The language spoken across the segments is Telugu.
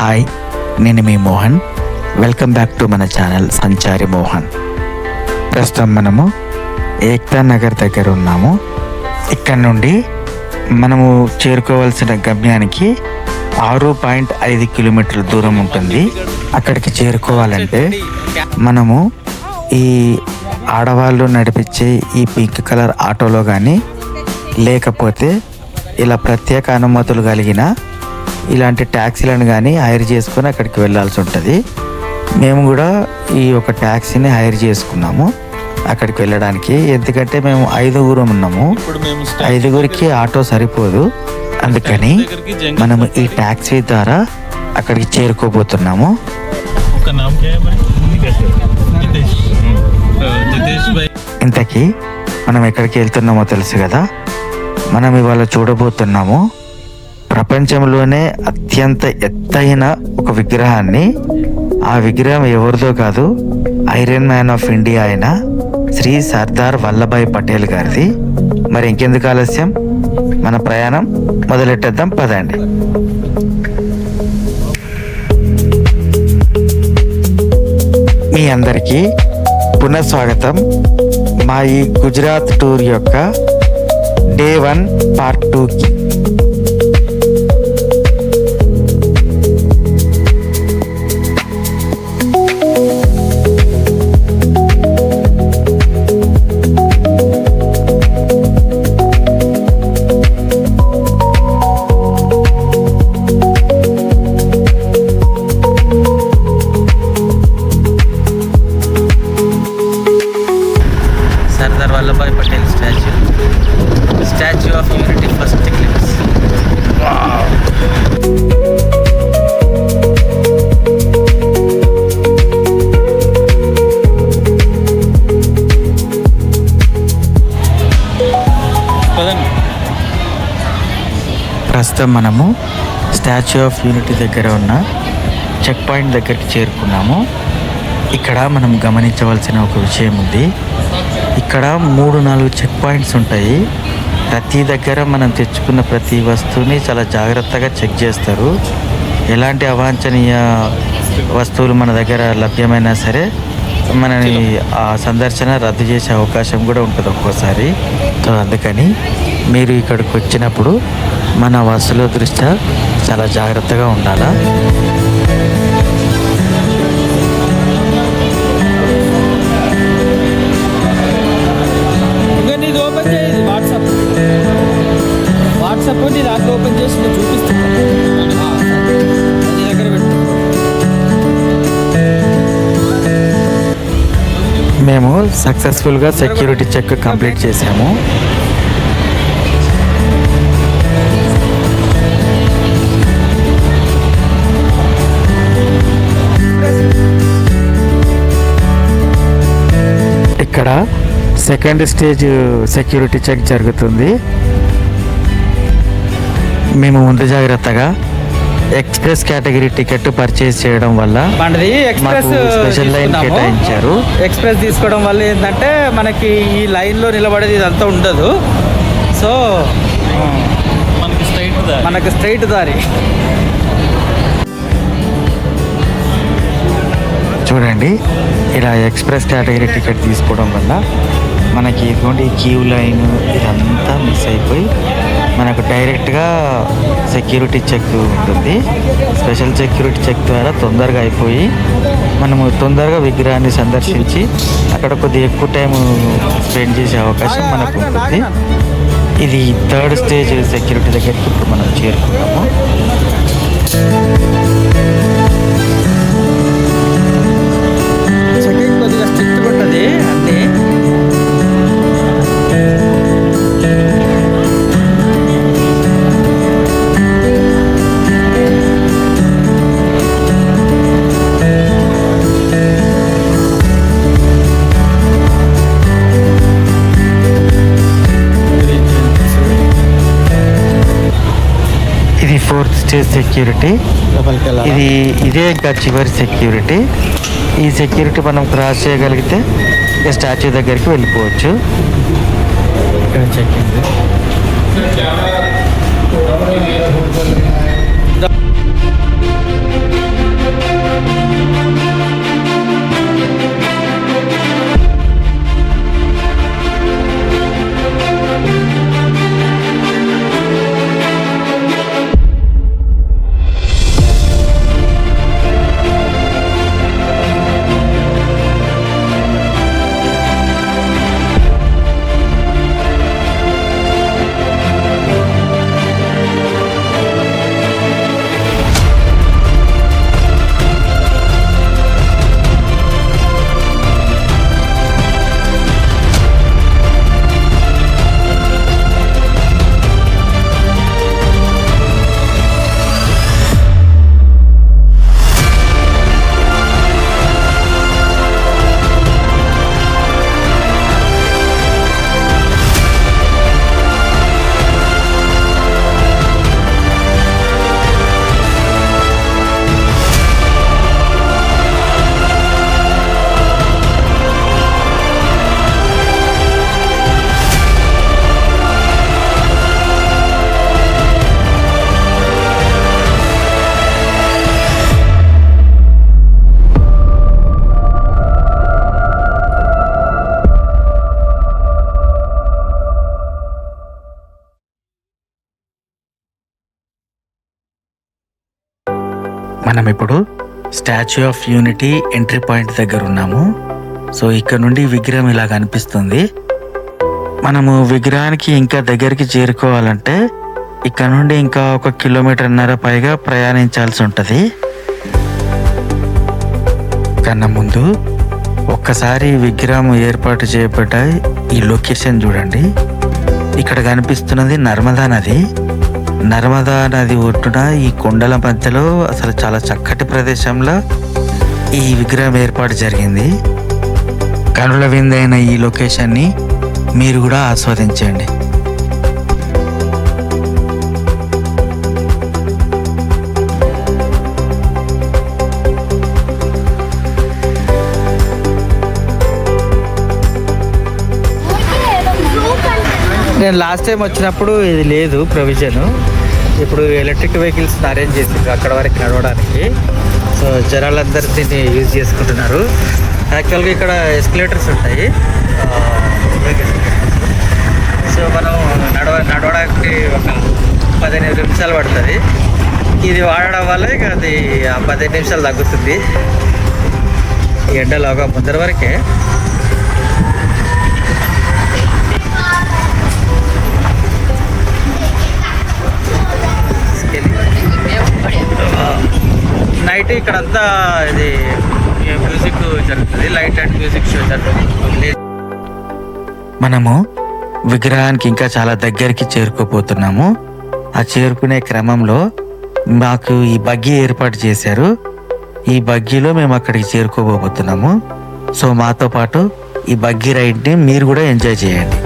హాయ్, నేను మీ మోహన్. వెల్కమ్ బ్యాక్ టు మన ఛానల్ సంచారి మోహన్. ప్రస్తుతం మనము ఏక్తా నగర్ దగ్గర ఉన్నాము. ఇక్కడ నుండి మనము చేరుకోవాల్సిన గమ్యానికి 6.5 కిలోమీటర్ల దూరం ఉంటుంది. అక్కడికి చేరుకోవాలంటే మనము ఈ ఆడవాళ్ళు నడిపించే ఈ పింక్ కలర్ ఆటోలో కానీ లేకపోతే ఇలా ప్రత్యేక అనుమతులు కలిగిన ఇలాంటి ట్యాక్సీలను కానీ హైర్ చేసుకొని అక్కడికి వెళ్ళాల్సి ఉంటుంది. మేము కూడా ఈ ఒక ట్యాక్సీని హైర్ చేసుకున్నాము అక్కడికి వెళ్ళడానికి. ఎందుకంటే మేము 5 ఉన్నాము, 5 ఆటో సరిపోదు. అందుకని మనము ఈ ట్యాక్సీ ద్వారా అక్కడికి చేరుకోబోతున్నాము. ఇంతకీ మనం ఎక్కడికి వెళ్తున్నామో తెలుసు కదా. మనం ఇవాళ చూడబోతున్నాము ప్రపంచంలోనే అత్యంత ఎత్తైన ఒక విగ్రహాన్ని. ఆ విగ్రహం ఎవరిదో కాదు, ఐరన్ మ్యాన్ ఆఫ్ ఇండియా అయిన శ్రీ సర్దార్ వల్లభాయ్ పటేల్ గారిది. మరి ఇంకెందుకు ఆలస్యం, మన ప్రయాణం మొదలెట్టేద్దాం పదండి. మీ అందరికీ పునఃస్వాగతం మా ఈ గుజరాత్ టూర్ యొక్క డే 1 పార్ట్ 2కి. Sardar Vallabhbhai Patel statue of unity first clips. ప్రస్తుతం మనము స్టాచ్యూ ఆఫ్ యూనిటీ దగ్గర ఉన్న చెక్ పాయింట్ దగ్గరికి చేరుకున్నాము. ఇక్కడ మనం గమనించవలసిన ఒక విషయం ఉంది. ఇక్కడ 3-4 చెక్ పాయింట్స్ ఉంటాయి. ప్రతి దగ్గర మనం తెచ్చుకున్న ప్రతి వస్తువుని చాలా జాగ్రత్తగా చెక్ చేస్తారు. ఎలాంటి అవాంఛనీయ వస్తువులు మన దగ్గర లభ్యమైనా సరే మనని ఆ సందర్శన రద్దు చేసే అవకాశం కూడా ఉంటుంది ఒక్కోసారి. సో అందుకని మీరు ఇక్కడికి వచ్చినప్పుడు మన వస్తువుల దృష్ట్యా చాలా జాగ్రత్తగా ఉండాలా. దాంట్లో ఓపెన్ చేసి నేను చూపిస్తాను. దగ్గర పెట్టు. మేము సక్సెస్ఫుల్గా సెక్యూరిటీ చెక్ కంప్లీట్ చేసాము. ఇక్కడ సెకండ్ స్టేజ్ సెక్యూరిటీ చెక్ జరుగుతుంది. మేము ముందు జాగ్రత్తగా ఎక్స్ప్రెస్ కేటగిరీ టికెట్ పర్చేస్ చేయడం వల్ల మాకు స్పెషల్ లైన్ కేటాయించారు. ఎక్స్ప్రెస్ తీసుకోవడం వల్ల ఏంటంటే మనకి ఈ లైన్లో నిలబడేది ఇదంతా ఉండదు. సో మనకి స్ట్రైట్ దారి. చూడండి, ఇలా ఎక్స్ప్రెస్ కేటగిరీ టికెట్ తీసుకోవడం వల్ల మనకి ఇదిగోండి క్యూ లైన్ ఇదంతా మిస్ అయిపోయి మనకు డైరెక్ట్గా సెక్యూరిటీ చెక్ ఉంటుంది. స్పెషల్ సెక్యూరిటీ చెక్ ద్వారా తొందరగా అయిపోయి మనము తొందరగా విగ్రహాన్ని సందర్శించి అక్కడ కొద్దిగా ఎక్కువ టైం స్పెండ్ చేసే అవకాశం మనకు ఉంటుంది. ఇది 3rd స్టేజ్ సెక్యూరిటీ దగ్గరికి ఇప్పుడు మనం చేరుకున్నాము. కొద్దిగా స్ట్రిక్ట్ ఉంటుంది అంటే ఇది 4th స్టేజ్ సెక్యూరిటీ. ఇదే ఇంకా చివరి సెక్యూరిటీ. ఈ సెక్యూరిటీ మనం క్రాస్ చేయగలిగితే ఇక స్టాచ్యూ దగ్గరికి వెళ్ళిపోవచ్చు. ఇక్కడ చెక్కింగ్. మనం ఇప్పుడు statue of unity entry point దగ్గర ఉన్నాము. సో ఇక్కడ నుండి విగ్రహం ఇలా కనిపిస్తుంది. మనము విగ్రహానికి ఇంకా దగ్గరికి చేరుకోవాలంటే ఇక్కడ నుండి ఇంకా 1.5 కిలోమీటర్న్నర పైగా ప్రయాణించాల్సి ఉంటుంది. కన్నా ముందు ఒక్కసారి విగ్రహం ఏర్పాటు చేయబడ్డ ఈ లొకేషన్ చూడండి. ఇక్కడ కనిపిస్తున్నది నర్మదా నది. నర్మదా నది ఒడ్డున ఈ కొండల మధ్యలో అసలు చాలా చక్కటి ప్రదేశంలో ఈ విగ్రహం ఏర్పాటు జరిగింది. కనుల విందైన ఈ లొకేషన్ని మీరు కూడా ఆస్వాదించండి. నేను లాస్ట్ టైం వచ్చినప్పుడు ఇది లేదు ప్రొవిజన్. ఇప్పుడు ఎలక్ట్రిక్ వెహికల్స్ అరేంజ్ చేసిండ్రు అక్కడ వరకు నడవడానికి. సో జనాలందరూ దీన్ని యూజ్ చేసుకుంటున్నారు. యాక్చువల్గా ఇక్కడ ఎస్కలేటర్స్ ఉంటాయి. సో మనం నడవడానికి ఒక 15 నిమిషాలు పడుతుంది. ఇది వాడడం వల్ల ఇక అది 15 నిమిషాలు తగ్గుతుంది. ఈ ఎండలోగా ముందర వరకే. నైట్ ఇక్కడంతా ఇది మ్యూజిక్ జరుగుతుంది. లైట్ అండ్ మ్యూజిక్ షో జరుగుతుంది. మనము విగ్రహానికి ఇంకా చాలా దగ్గరికి చేరుకోపోతున్నాము. ఆ చేరుకునే క్రమంలో మాకు ఈ బగ్గీ ఏర్పాటు చేశారు. ఈ బగ్గీలో మేము అక్కడికి చేరుకోబోతున్నాము. సో మాతో పాటు ఈ బగ్గీ రైడ్ని మీరు కూడా ఎంజాయ్ చేయండి.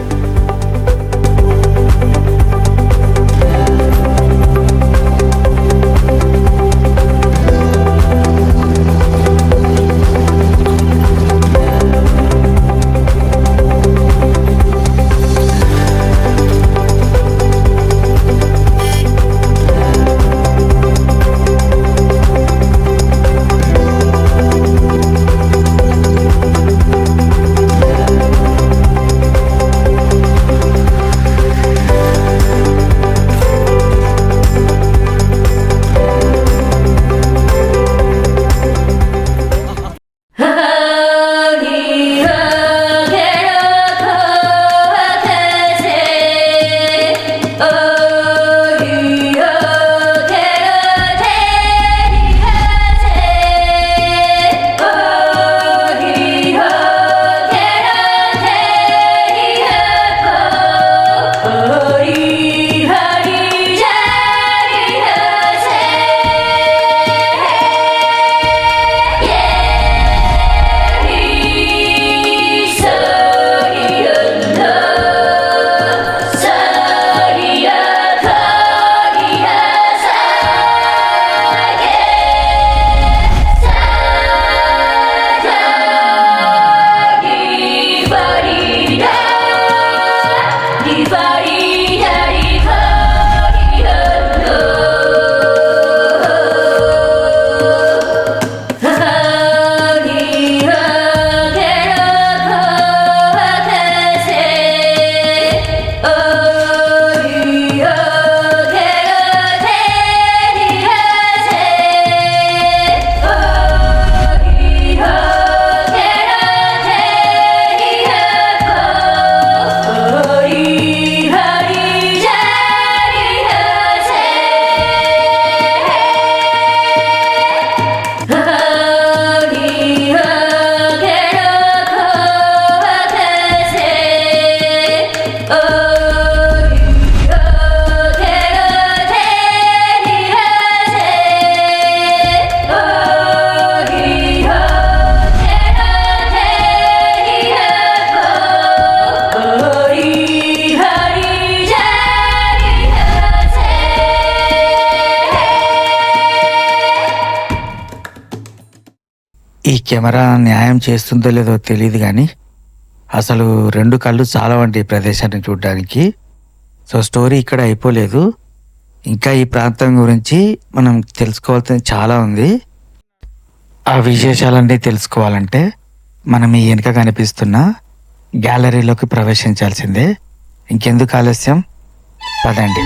ఈ కెమెరా న్యాయం చేస్తుందో లేదో తెలియదు కానీ అసలు 2 కళ్ళు చాలవండి ఈ ప్రదేశాన్ని చూడడానికి. సో స్టోరీ ఇక్కడ అయిపోలేదు. ఇంకా ఈ ప్రాంతం గురించి మనం తెలుసుకోవాల్సింది చాలా ఉంది. ఆ విశేషాలన్నీ తెలుసుకోవాలంటే మనం ఈ వెనుక కనిపిస్తున్న గ్యాలరీలోకి ప్రవేశించాల్సిందే. ఇంకెందుకు ఆలస్యం, పదండి.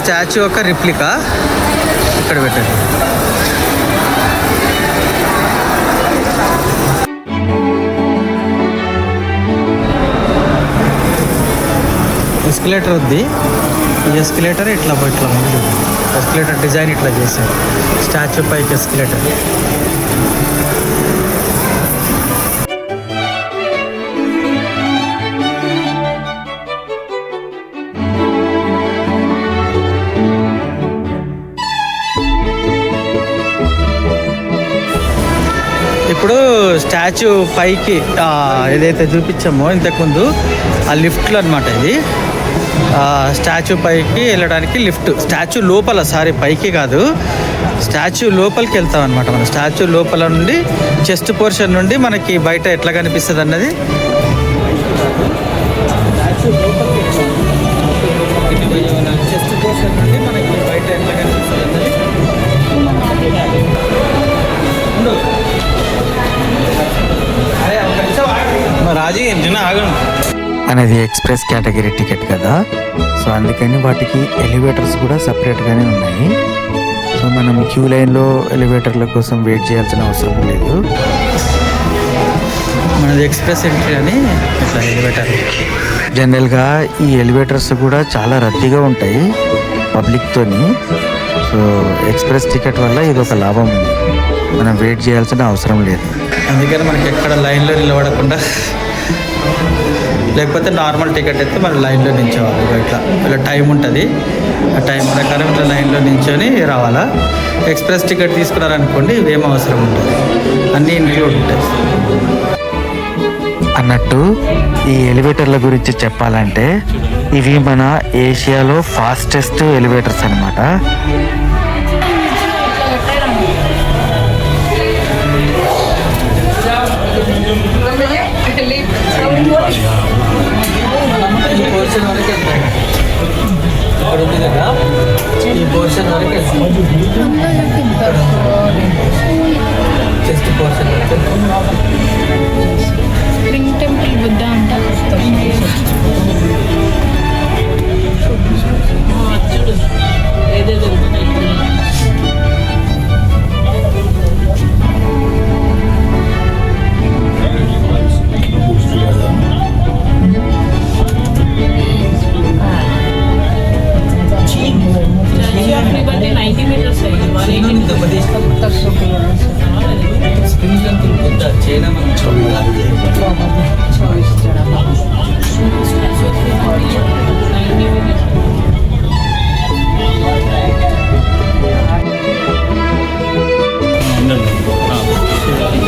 స్టాచ్యూ యొక్క రిప్లికా ఇక్కడ పెట్టండి. ఎస్కలేటర్ ఉంది. ఈ ఎస్కలేటర్ ఇట్లా ఉంది. ఎస్కలేటర్ డిజైన్ ఇట్లా చేశారు. స్టాచ్యూ పైకి ఎస్కలేటర్. ఇప్పుడు స్టాచ్యూ పైకి ఏదైతే చూపించామో ఇంతకుముందు ఆ లిఫ్ట్లు అనమాట. ఇది స్టాచ్యూ పైకి వెళ్ళడానికి లిఫ్ట్. స్టాచ్యూ లోపల, పైకి కాదు, స్టాచ్యూ లోపలికి వెళ్తాం అనమాట. మనం స్టాచ్యూ లోపల నుండి చెస్ట్ పోర్షన్ నుండి మనకి బయట ఎట్లా కనిపిస్తుంది అన్నది చెస్ట్ పోర్షన్ నుండి మనకి బయట ఎట్లా కనిపిస్తుంది అన్నది రాజీ ఆగండి. అనేది ఎక్స్ప్రెస్ కేటగిరీ టికెట్ కదా, సో అందుకని వాటికి ఎలివేటర్స్ కూడా సపరేట్గానే ఉన్నాయి. సో మనం క్యూ లైన్లో ఎలివేటర్ల కోసం వెయిట్ చేయాల్సిన అవసరం లేదు. మనది ఎక్స్ప్రెస్ ఎంట్రీ అని ఇట్లా ఎలివేటర్. జనరల్గా ఈ ఎలివేటర్స్ కూడా చాలా రద్దీగా ఉంటాయి పబ్లిక్తోని. సో ఎక్స్ప్రెస్ టికెట్ వల్ల ఇది ఒక లాభం ఉంది, మనం వెయిట్ చేయాల్సిన అవసరం లేదు. అందుకని మనకి ఎక్కడ లైన్లో నిలబడకుండా, లేకపోతే నార్మల్ టికెట్ అయితే మనం లైన్లో నిల్చోవాలి. ఇలా టైం ఉంటుంది, ఆ టైం ప్రకారం ఇట్లా లైన్లో నిల్చొని రావాలా. ఎక్స్ప్రెస్ టికెట్ తీసుకున్నారనుకోండి ఇవేం అవసరం ఉంటుంది, అన్నీ ఇంక్లూడ్ ఉంటాయి. అన్నట్టు ఈ ఎలివేటర్ల గురించి చెప్పాలంటే ఇవి మన ఏషియాలో ఫాస్టెస్ట్ ఎలివేటర్స్ అన్నమాట. ఈ పోర్షన్ వరకు వెళ్తాయి. ఇక్కడ ఉంది కదా, ఈ పోర్షన్ వరకు వెళ్తాయి. చెస్ట్ పోర్షన్ వరకు స్ప్రింగ్ టెంపుల్ బుద్ధ అంటారు.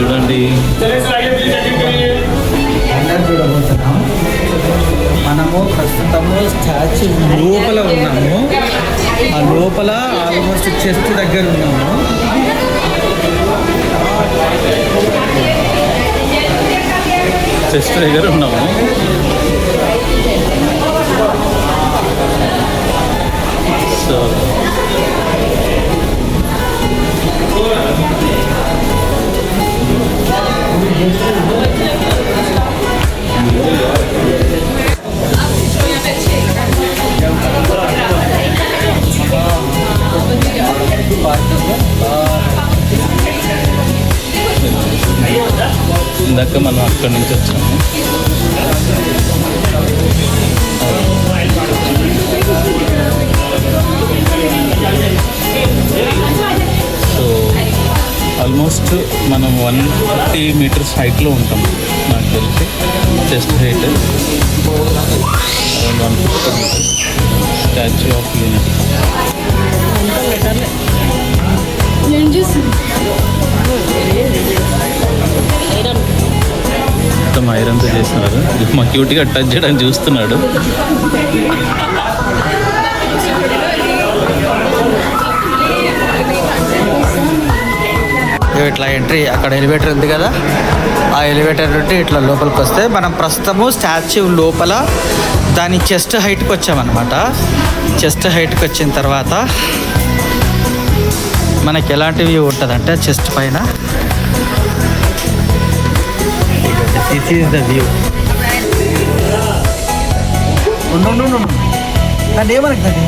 చూడండి, మనము ప్రస్తుతము స్టాచ్యూ లోపల ఉన్నాము. ఆ లోపల ఆల్మోస్ట్ చెస్ట్ దగ్గర ఉన్నాము. చెస్ట్ దగ్గర ఉన్నాము. సో ఇందాక మనం అక్కడి నుంచి వచ్చాము. సో ఆల్మోస్ట్ మనం 150 మీటర్స్ హైట్లో ఉంటాం నాకు తెలిసి. Chest height around 150 metres. Statue of Unity. మొత్తం ఐరన్తో చేస్తున్నారు. మా క్యూట్గా టచ్ చేయడానికి చూస్తున్నాడు. ఇట్లా ఎంట్రీ, అక్కడ ఎలివేటర్ ఉంది కదా, ఆ ఎలివేటర్ నుండి ఇట్లా లోపలికి వస్తే మనం ప్రస్తుతము స్టాచ్యూ లోపల దాని చెస్ట్ హైట్కి వచ్చామన్నమాట. చెస్ట్ హైట్కి వచ్చిన తర్వాత మనకి ఎలాంటి వ్యూ ఉంటుందంటే చెస్ట్ పైన దిస్ ఈజ్ ద వ్యూ. దాన్ని ఏమనుకుంటుంది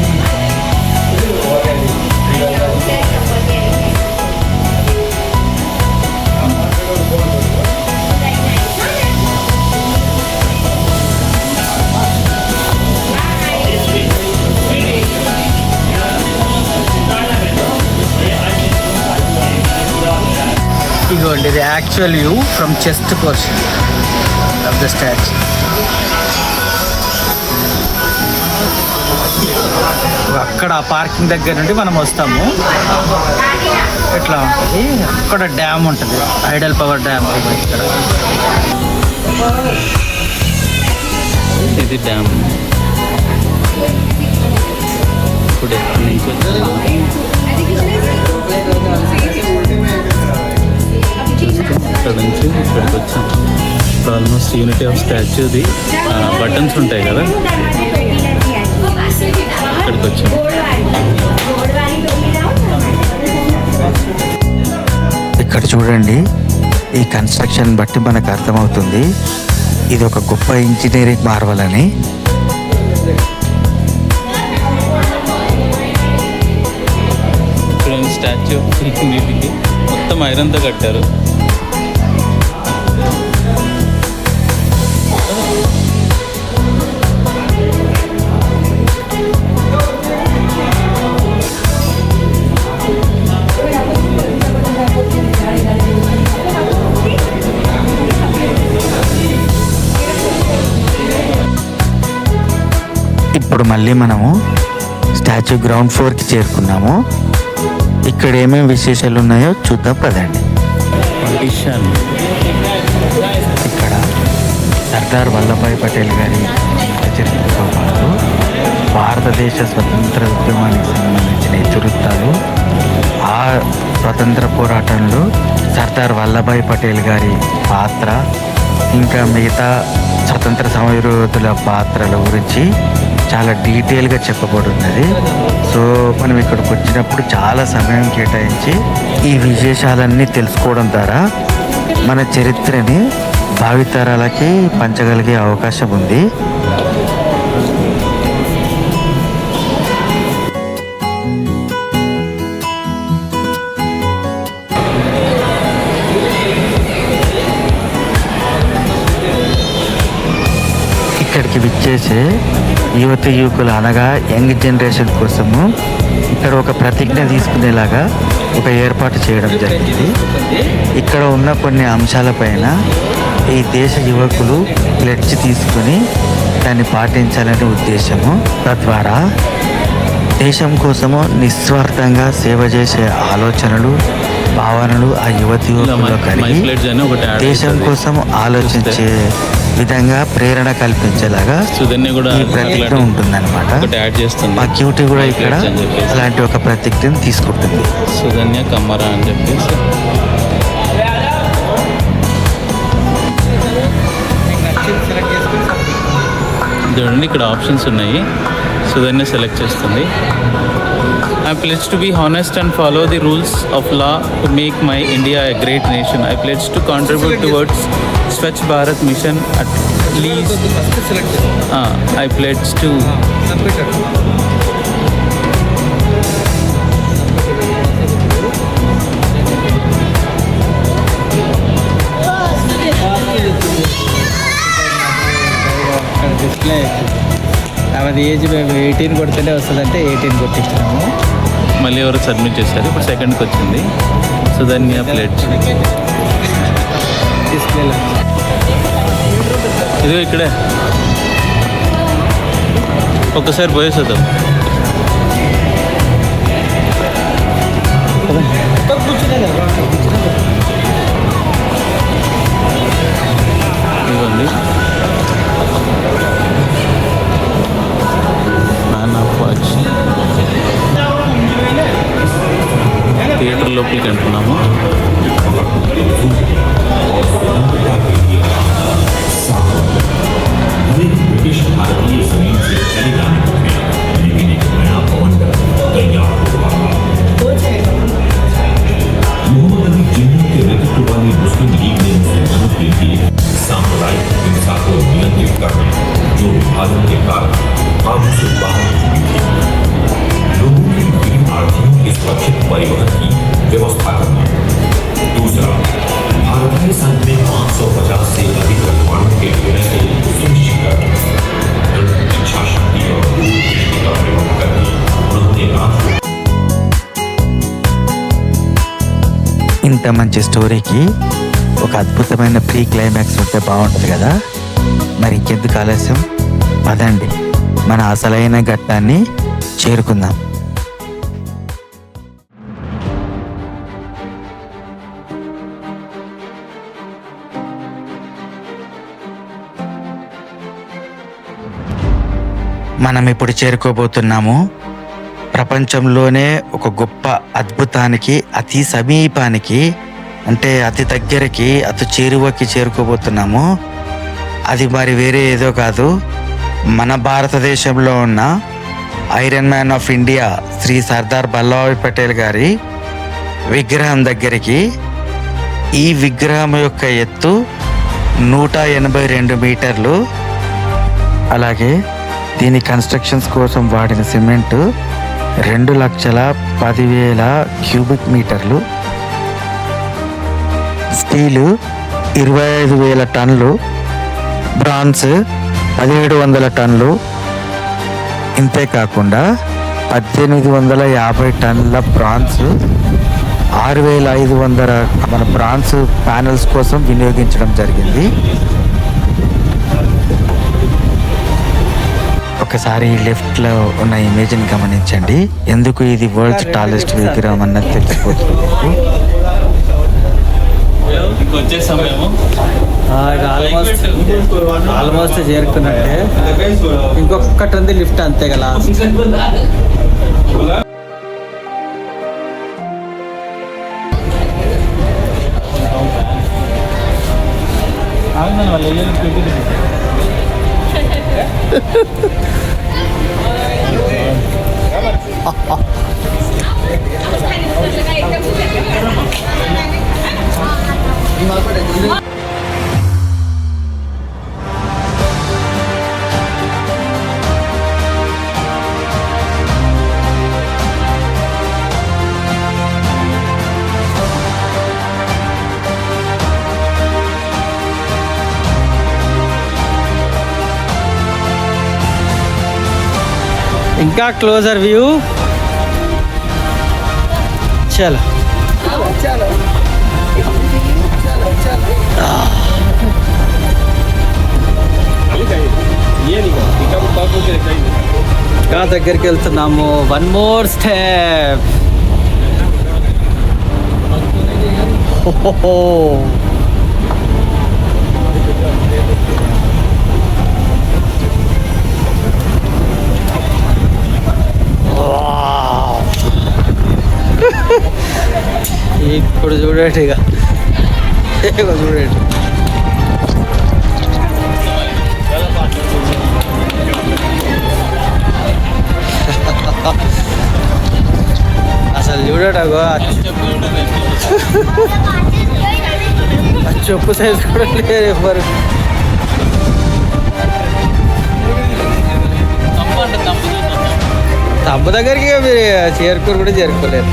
ఇది actual view from chest portion of the statue. అక్కడ పార్కింగ్ దగ్గర నుండి మనం వస్తాము. ఇట్లా ఉంటుంది. అక్కడ డ్యామ్ ఉంటుంది, ఐడల్ పవర్ డ్యామ్. ఇక్కడ ఇది డ్యామ్. ఇప్పుడు ఎక్కడి నుంచి ఇక్కడ నుంచి ఇక్కడికి వచ్చాం. ఇప్పుడు ఆల్మోస్ట్ యూనిటీ ఆఫ్ స్టాచ్యూది బటన్స్ ఉంటాయి కదా, ఇక్కడికి వచ్చాం. ఇక్కడ చూడండి, ఈ కన్స్ట్రక్షన్ బట్టి మనకు అర్థమవుతుంది ఇది ఒక గొప్ప ఇంజనీరింగ్ మార్వల్ అని. చూడండి, స్టాచ్యూ నీటికి మొత్తం ఐరన్తో కట్టారు. ఇప్పుడు మళ్ళీ మనము స్టాచ్యూ గ్రౌండ్ ఫ్లోర్కి చేరుకున్నాము. ఇక్కడ ఏమేమి విశేషాలు ఉన్నాయో చూద్దాం పదండి. ఇక్కడ సర్దార్ వల్లభాయ్ పటేల్ గారి చరిత్రతో పాటు భారతదేశ స్వతంత్ర ఉద్యమానికి సంబంధించిన ఇతివృత్తాలు, ఆ స్వతంత్ర పోరాటంలో సర్దార్ వల్లభాయ్ పటేల్ గారి పాత్ర, ఇంకా మిగతా స్వతంత్ర సమరయోధుల పాత్రల గురించి చాలా డీటెయిల్గా చెప్పబడి ఉన్నది. సో మనం ఇక్కడికి వచ్చినప్పుడు చాలా సమయం కేటాయించి ఈ విశేషాలన్నీ తెలుసుకోవడం ద్వారా మన చరిత్రని భావితరాలకి పంచగలిగే అవకాశం ఉంది. ఇక్కడికి విచ్చేసే యువతి యువకులు అనగా యంగ్ జనరేషన్ కోసము ఇక్కడ ఒక ప్రతిజ్ఞ తీసుకునేలాగా ఒక ఏర్పాటు చేయడం జరిగింది. ఇక్కడ ఉన్న కొన్ని అంశాలపైన ఈ దేశ యువకులు ప్లెడ్జ్ తీసుకుని దాన్ని పాటించాలనే ఉద్దేశము. తద్వారా దేశం కోసము నిస్వార్థంగా సేవ చేసే ఆలోచనలు, భావనలు ఆ యువతి యువకుల్లో కలిగి దేశం కోసం ఆలోచించే విధంగా ప్రేరణ కల్పించేలాగా ఈ ప్రతిజ్ఞ ఉంటుందన్నమాట. ఆ క్యూటీ కూడా ఇక్కడ అలాంటి ఒక ప్రతిజ్ఞను తీసుకుంటుంది. సుధన్య కమ్మరా అని చెప్పేసి చూడండి, ఇక్కడ ఆప్షన్స్ ఉన్నాయి. సుధన్య సెలెక్ట్ చేస్తుంది. I pledge to be honest and follow the rules of law to make my India a great nation. I pledge to contribute towards Swachh Bharat mission at least. I pledge to. అది ఏజ్ 18 కొడితేనే వస్తుందంటే 18 కొట్టించినాము. మళ్ళీ ఎవరు సబ్మిట్ చేశారు. ఇప్పుడు సెకండ్కి వచ్చింది. సుధన్య ప్లేట్ ఇదిగో ఇక్కడే ఒక్కసారి పోయేసేద్దాం. ఇదిగోండి, థియేటర్ లోపలికి అంటున్నాము. मुस्लिम लीग ने मुसलमानों के लिए सामुदायिक हिंसा को नियंत्रित करने जो विभाजन के कारण काबू से बाहर हो चुकी थी, लोगों की विभिन्न आर्थियों के सुरक्षित परिवहन की व्यवस्था करना। दूसरा, भारतीय संघ में 550 से अधिक रखवालों के विलय को सुनिश्चित करना। इच्छा शक्ति और दूरदृष्टि का प्रयोग करके उन्होंने राष्ट्र ఇంత ఇంత మంచి స్టోరీకి ఒక అద్భుతమైన ప్రీ క్లైమాక్స్ ఉంటే బాగుంటుంది కదా. మరి ఇంకెందుకు ఆలస్యం, పదండి మన అసలైన ఘట్టాన్ని చేరుకుందాం. మనం ఇప్పుడు చేరుకోబోతున్నాము ప్రపంచంలోనే ఒక గొప్ప అద్భుతానికి, అతి సమీపానికి, అంటే అతి దగ్గరికి, అతి చేరువకి చేరుకోబోతున్నాము. అది మరి వేరే ఏదో కాదు, మన భారతదేశంలో ఉన్న Iron Man of India Shri Sardar Vallabhbhai Patel గారి విగ్రహం దగ్గరికి. ఈ విగ్రహం యొక్క ఎత్తు 182 మీటర్లు. అలాగే దీని కన్స్ట్రక్షన్స్ కోసం వాడిన సిమెంటు 2,10,000 క్యూబిక్ మీటర్లు, స్టీలు 25,000 టన్నులు, బ్రాన్స్ 1,700 టన్నులు. ఇంతేకాకుండా 1,850 టన్నుల బ్రాన్స్, 6,500 మన బ్రాన్స్ ప్యానెల్స్ కోసం వినియోగించడం జరిగింది. ఒకసారి లెఫ్ట్లో ఉన్న ఇమేజ్ని గమనించండి. ఎందుకు ఇది వరల్డ్స్ టాలెస్ట్ విగ్రహం అన్నది తెలిసిపోతుంది. ఆల్మోస్ట్ చేరుకున్నట్టే. ఇంకొకటి ఉంది లిఫ్ట్, అంతే కదా. ఇంకా క్లోజర్ వ్యూ. చలో ఇంకా దగ్గరికి వెళ్తున్నాము. 1 more step. ఇప్పుడు చూడండి, ఇక చూడండి. అసలు చూడండి, అగో చెప్పు సైజు కూడా లేదు ఎవరు. తమ్ము దగ్గరికి మీరు చేరుకోరు కూడా చేరుకోలేరు.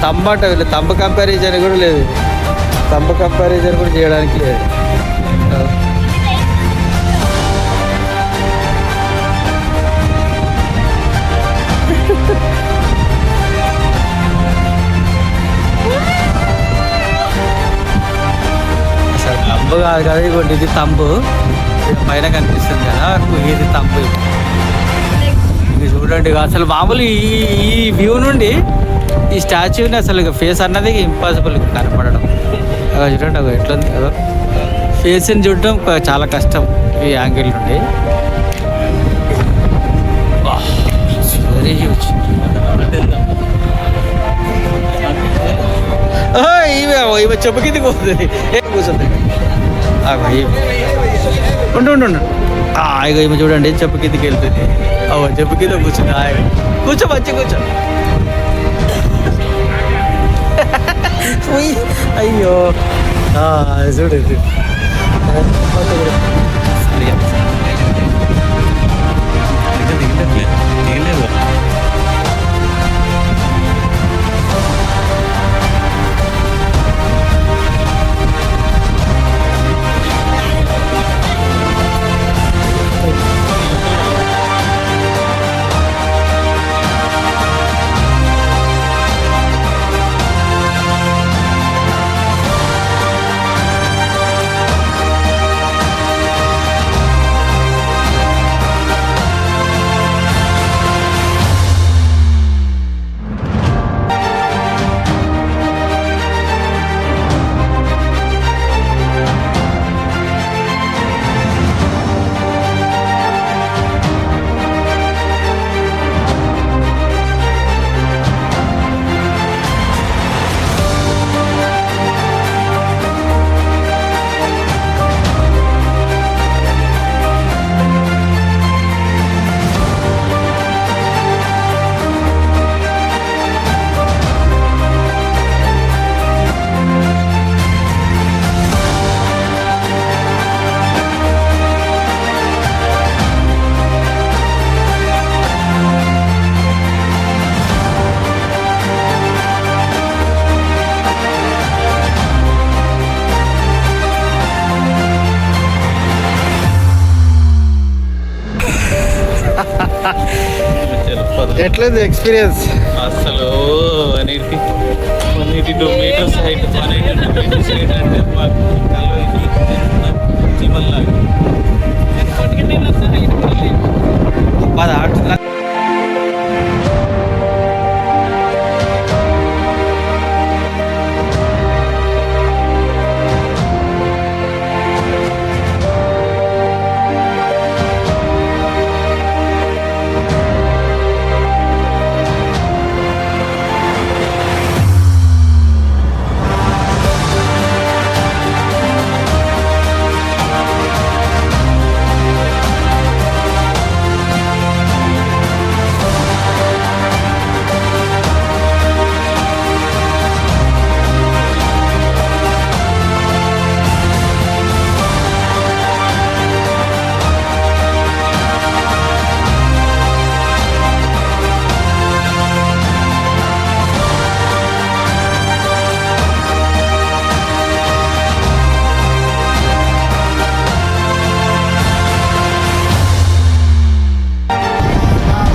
తమ్మంట వీళ్ళు తమ్ము కంపారిజన్ కూడా లేదు. తమ్ము కంపారిజన్ కూడా చేయడానికి లేదు. అసలు తంబు కాదు కదా, ఇవ్వండి ఇది తంబు. పైన కనిపిస్తుంది కదా, ఇది తంబు. ఇది చూడండి అసలు మామూలు ఈ వ్యూ నుండి ఈ స్టాచ్యూని అసలు ఫేస్ అన్నది ఇంపాసిబుల్ కనపడడం. చూడండి అగో ఎట్లుంది కదా, ఫేస్ని చూడడం చాలా కష్టం ఈ యాంగిల్ నుండి. Very huge. ఇవి చెప్పు కిందకి పోతుంది. కూర్చోండి, ఉండు. ఇక ఈమె చూడండి చెప్పు కిందకి వెళ్తుంది. చెప్పు కింద కూర్చుంది. కూర్చో, మంచి కూర్చో. అయ్యో చూడండి. ఎట్లేదు ఎక్స్పీరియన్స్? అసలు 182 meters హైట్, 182 meters హైట్ అంటే మాకు జీవన్లాగా అది ఆడుతున్నా.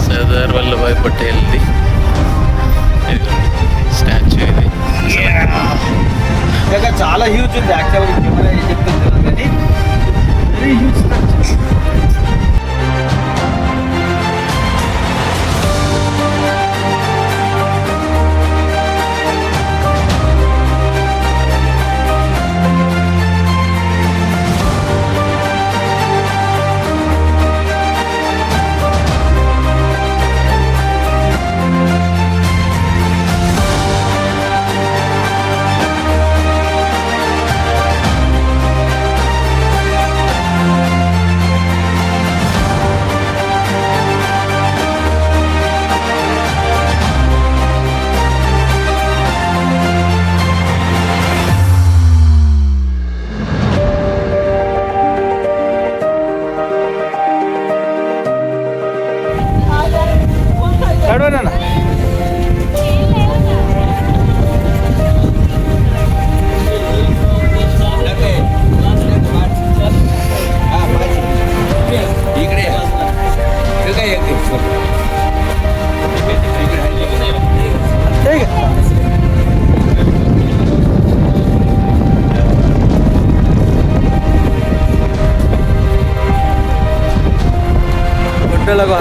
సర్దార్ వల్లభాయ్ పటేల్ది స్టాచ్యూ ఇది. ఇంకా చాలా హ్యూజ్ ఉంది యాక్చువల్గా, కెమెరా ఏం చెప్తుంది తెలియదు కానీ very huge structure.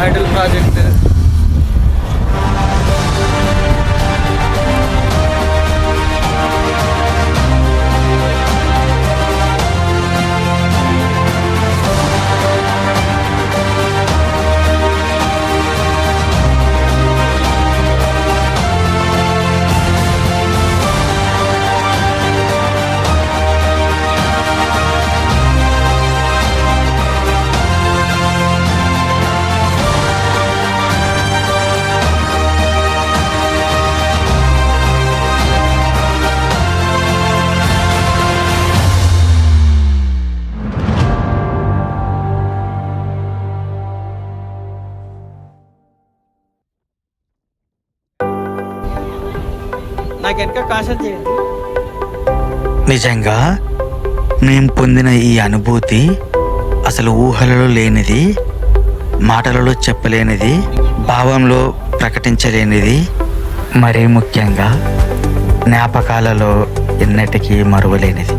Hydel project నాకు వెనక కాషన్ చేయండి. నిజంగా మేము పొందిన ఈ అనుభూతి అసలు ఊహలలో లేనిది, మాటలలో చెప్పలేనిది, భావంలో ప్రకటించలేనిది, మరీ ముఖ్యంగా జ్ఞాపకాలలో ఎన్నటికీ మరువలేనిది.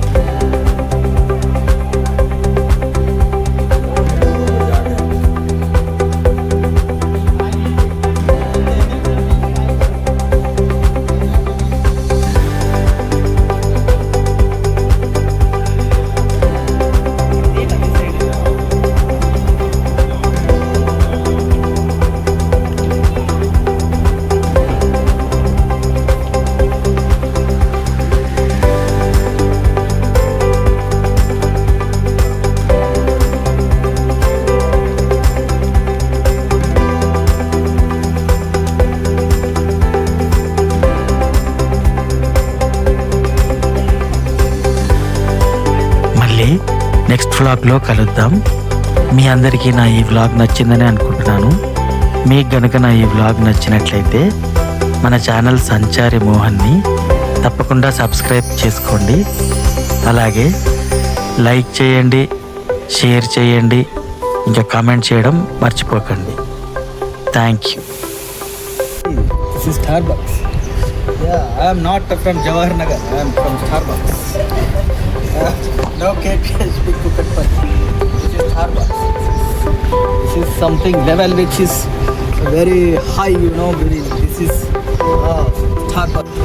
నెక్స్ట్ వ్లాగ్లో కలుద్దాం. మీ అందరికీ నా ఈ వ్లాగ్ నచ్చిందని అనుకుంటున్నాను. మీకు గనుక నా ఈ వ్లాగ్ నచ్చినట్లయితే మన ఛానల్ సంచారి మోహన్ని తప్పకుండా సబ్స్క్రైబ్ చేసుకోండి. అలాగే లైక్ చేయండి, షేర్ చేయండి, ఇంకా కామెంట్ చేయడం మర్చిపోకండి. Thank you. This is Starbucks. Yeah, I am not from Jawahar Nagar. I am from Starbucks. No cake, speak to Katpur. This is Starbucks. This is something level which is very high, you know. This is Starbucks.